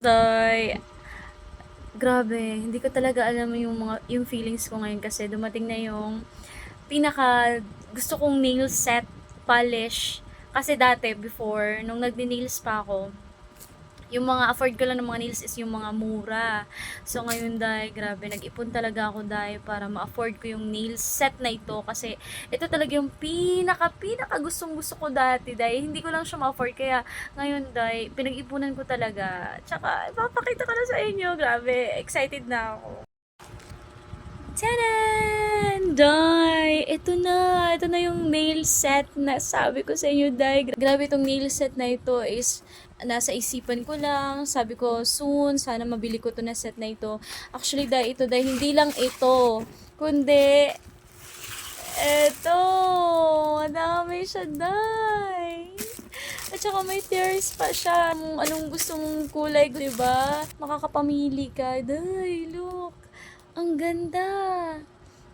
Day, grabe, hindi ko talaga alam yung feelings ko ngayon kasi dumating na yung pinaka gusto kong nail set polish. Kasi dati, before, nung nagni-nails pa ako, yung mga afford ko lang ng mga nails is yung mga mura. So ngayon dahil grabe, nag-ipon talaga ako dahil para ma-afford ko yung nail set na ito kasi ito talaga yung pinaka gustong gusto ko dati dahil hindi ko lang siya ma-afford kaya ngayon dahil pinag-ipunan ko talaga. Tsaka ipapakita ko na sa inyo, grabe, excited na ako. Tadan! Day! Ito na yung nail set na sabi ko sa inyo, Day. Grabe itong nail set na ito is nasa isipan ko lang. Sabi ko, soon, sana mabili ko to na set na ito. Actually, Day, hindi lang ito. Kundi, ito. Madami siya, Day. At saka may tears pa siya. Anong gusto mong kulay, di ba? Makakapamili ka. Day, look. Ang ganda.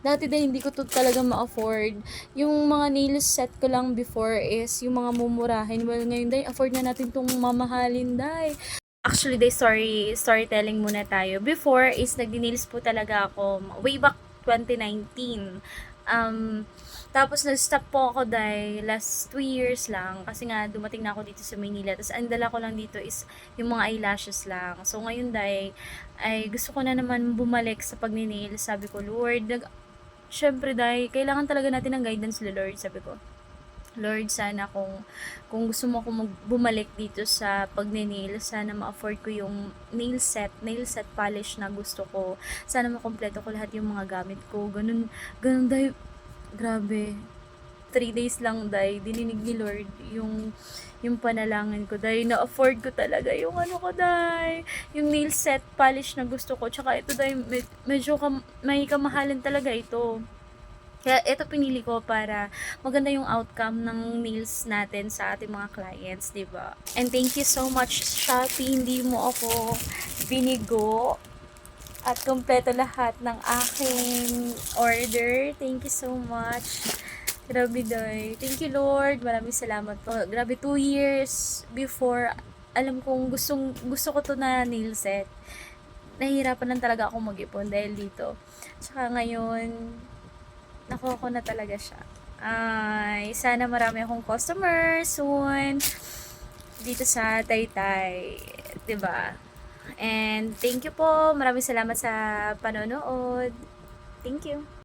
Dati din hindi ko to talaga ma-afford. Yung mga nail set ko lang before is yung mga mumurahin. Well, ngayon day, afford na natin tong mamahalin day. Actually, day, storytelling muna tayo. Before is nagdi-nails po talaga ako way back 2019. Tapos nag-stop po ako dahil last 2 years lang kasi nga dumating na ako dito sa Manila. Tapos ang dala ko lang dito is yung mga eyelashes lang. So ngayon dahil ay gusto ko na naman bumalik sa pagni-nail. Sabi ko, Lord, syempre dahil kailangan talaga natin ng guidance ni Lord, sabi ko. Lord, sana kung gusto mo akong bumalik dito sa pagni-nail, sana ma-afford ko yung nail set polish na gusto ko. Sana makompleto ko lahat yung mga gamit ko. Ganun dahil, grabe. 3 days lang dahil dininig ni Lord yung panalangin ko dahil na-afford ko talaga yung ano ko dahil yung nail set polish na gusto ko tsaka ito dahil medyo may kamahalan talaga ito kaya ito pinili ko para maganda yung outcome ng nails natin sa ating mga clients, 'di ba? And thank you so much Shopee, hindi mo ako binigo at kumpleto lahat ng aking order. Thank you so much. Grabe day. Thank you Lord. Maraming salamat po. Grabe 2 years before alam kong gusto ko to na nail set. Nahihirapan lang talaga ako mag-ipon dahil dito. Tsaka ngayon nakuha ko na talaga siya. Ay, sana marami akong customer soon dito sa Taytay, 'di ba? And thank you po. Maraming salamat sa panonood. Thank you.